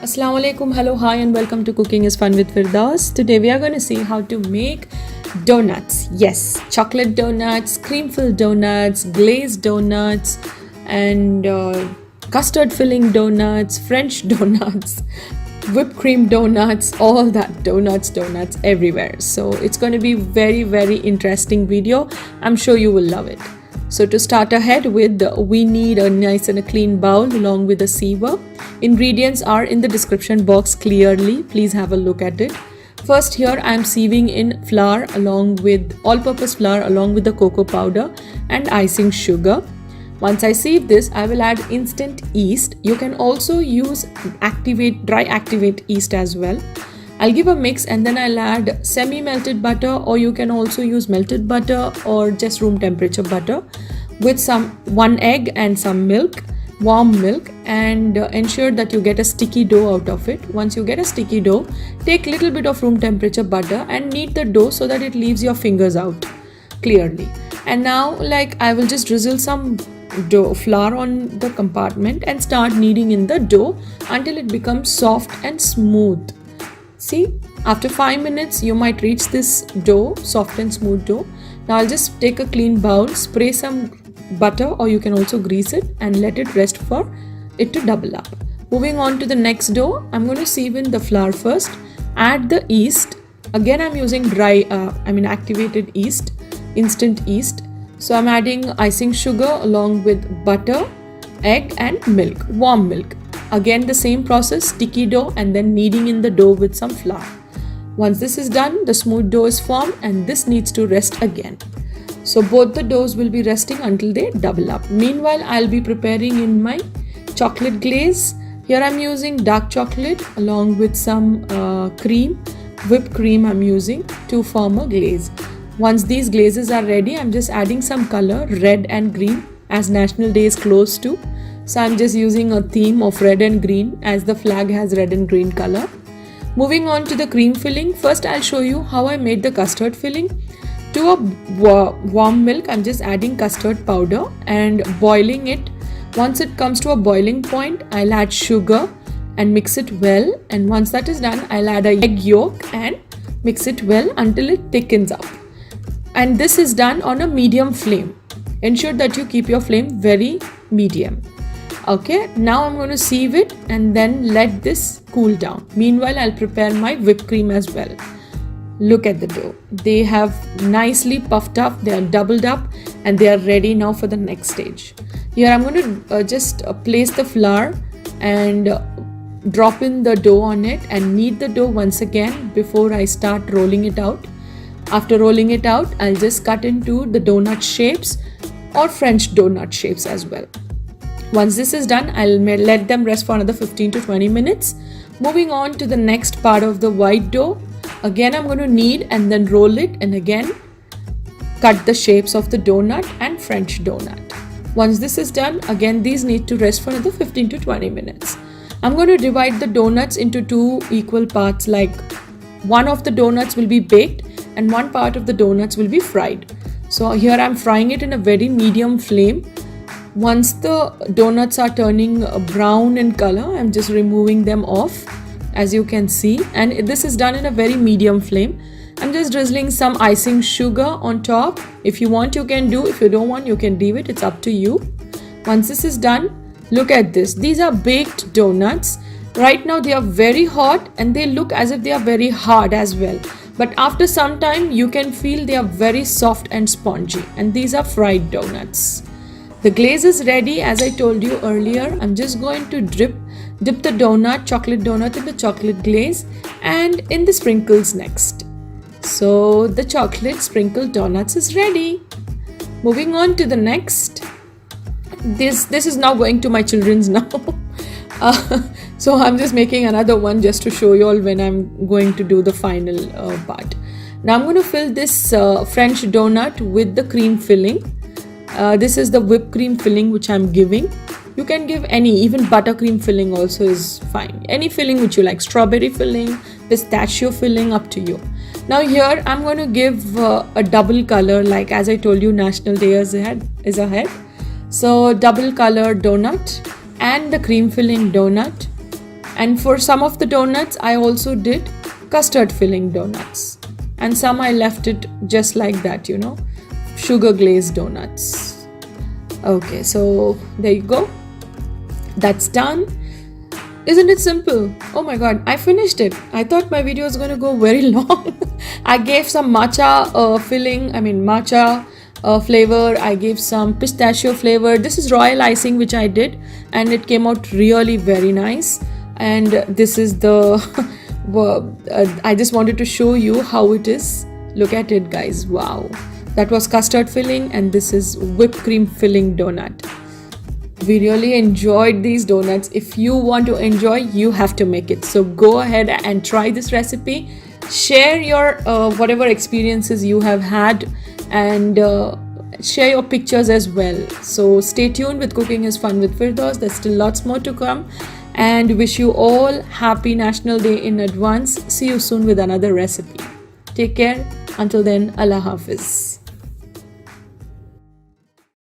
Assalamu alaikum, hello, hi, and welcome to Cooking is Fun with Firdaus. Today we are going to see how to make donuts. Yes, chocolate donuts, cream filled donuts, glazed donuts, and custard filling donuts, French donuts, whipped cream donuts, all that donuts everywhere. So it's going to be very interesting video. I'm sure you will love it. So to start ahead with, we need a nice and a clean bowl along with a sieve. Ingredients are in the description box clearly. Please have a look at it. First, here I am sieving in flour along with all-purpose flour along with the cocoa powder and icing sugar. Once I sieve this, I will add instant yeast. You can also use dry activate yeast as well. I'll give a mix and then I'll add semi-melted butter, or you can also use melted butter or just room temperature butter with one egg and some milk, warm milk, and ensure that you get a sticky dough out of it. Once you get a sticky dough, take little bit of room temperature butter and knead the dough so that it leaves your fingers out clearly. And now I will just drizzle some flour on the compartment and start kneading in the dough until it becomes soft and smooth. See, after 5 minutes you might reach this dough, soft and smooth dough. Now I'll just take a clean bowl, spray some butter, or you can also grease it, and let it rest for it to double up. Moving on to the next dough, I'm going to sieve in the flour first, add the yeast. Again I'm using activated yeast, instant yeast. So I'm adding icing sugar along with butter, egg and milk, warm milk. Again the same process, sticky dough and then kneading in the dough with some flour. Once this is done, the smooth dough is formed and this needs to rest again. So both the doughs will be resting until they double up. Meanwhile, I'll be preparing in my chocolate glaze. Here I'm using dark chocolate along with some whipped cream I'm using to form a glaze. Once these glazes are ready, I'm just adding some color, red and green, as National Day is close to. So I'm just using a theme of red and green as the flag has red and green color. Moving on to the cream filling. First I'll show you how I made the custard filling. To a warm milk, I'm just adding custard powder and boiling it. Once it comes to a boiling point, I'll add sugar and mix it well. And once that is done, I'll add an egg yolk and mix it well until it thickens up. And this is done on a medium flame. Ensure that you keep your flame very medium. Okay, now I'm going to sieve it and then let this cool down. Meanwhile, I'll prepare my whipped cream as well. Look at the dough. They have nicely puffed up, they are doubled up, and they are ready now for the next stage. Here I'm going to just place the flour and drop in the dough on it and knead the dough once again before I start rolling it out. After rolling it out, I'll just cut into the donut shapes or French donut shapes as well. Once this is done, I'll let them rest for another 15 to 20 minutes. Moving on to the next part of the white dough. Again, I'm going to knead and then roll it and again cut the shapes of the donut and French donut. Once this is done, again these need to rest for another 15 to 20 minutes. I'm going to divide the donuts into two equal parts, like one of the donuts will be baked and one part of the donuts will be fried. So here I'm frying it in a very medium flame. Once the donuts are turning brown in color, I'm just removing them off, as you can see, and this is done in a very medium flame. I'm just drizzling some icing sugar on top. If you want, you can do. If you don't want, you can leave it. It's up to you. Once this is done, look at this. These are baked donuts. Right now they are very hot and they look as if they are very hard as well. But after some time, you can feel they are very soft and spongy. And these are fried donuts. The glaze is ready, as I told you earlier. I'm just going to dip the chocolate donut in the chocolate glaze and in the sprinkles next. So the chocolate sprinkled donuts is ready. Moving on to the next. This is now going to my children's now. So I'm just making another one just to show you all when I'm going to do the final part. Now I'm going to fill this French donut with the cream filling. This is the whipped cream filling which I'm giving. You can give any, even buttercream filling also is fine. Any filling which you like, strawberry filling, pistachio filling, up to you. Now here I'm going to give a double color, like as I told you, National Day is ahead. So double color donut and the cream filling donut And for some of the donuts, I also did custard filling donuts. And some I left it just like that, sugar glazed donuts. Okay, so there you go. That's done. Isn't it simple? Oh my god, I finished it. I thought my video was going to go very long. I gave some matcha flavor. I gave some pistachio flavor. This is royal icing which I did, and it came out really very nice. And this is the I just wanted to show you how it is. Look at it, guys. Wow. That was custard filling, and this is whipped cream filling donut. We really enjoyed these donuts. If you want to enjoy, you have to make it. So go ahead and try this recipe. Share your whatever experiences you have had, and share your pictures as well. So stay tuned with Cooking is Fun with Firdaus. There's still lots more to come, and wish you all happy National Day in advance. See you soon with another recipe. Take care. Until then, Allah Hafiz.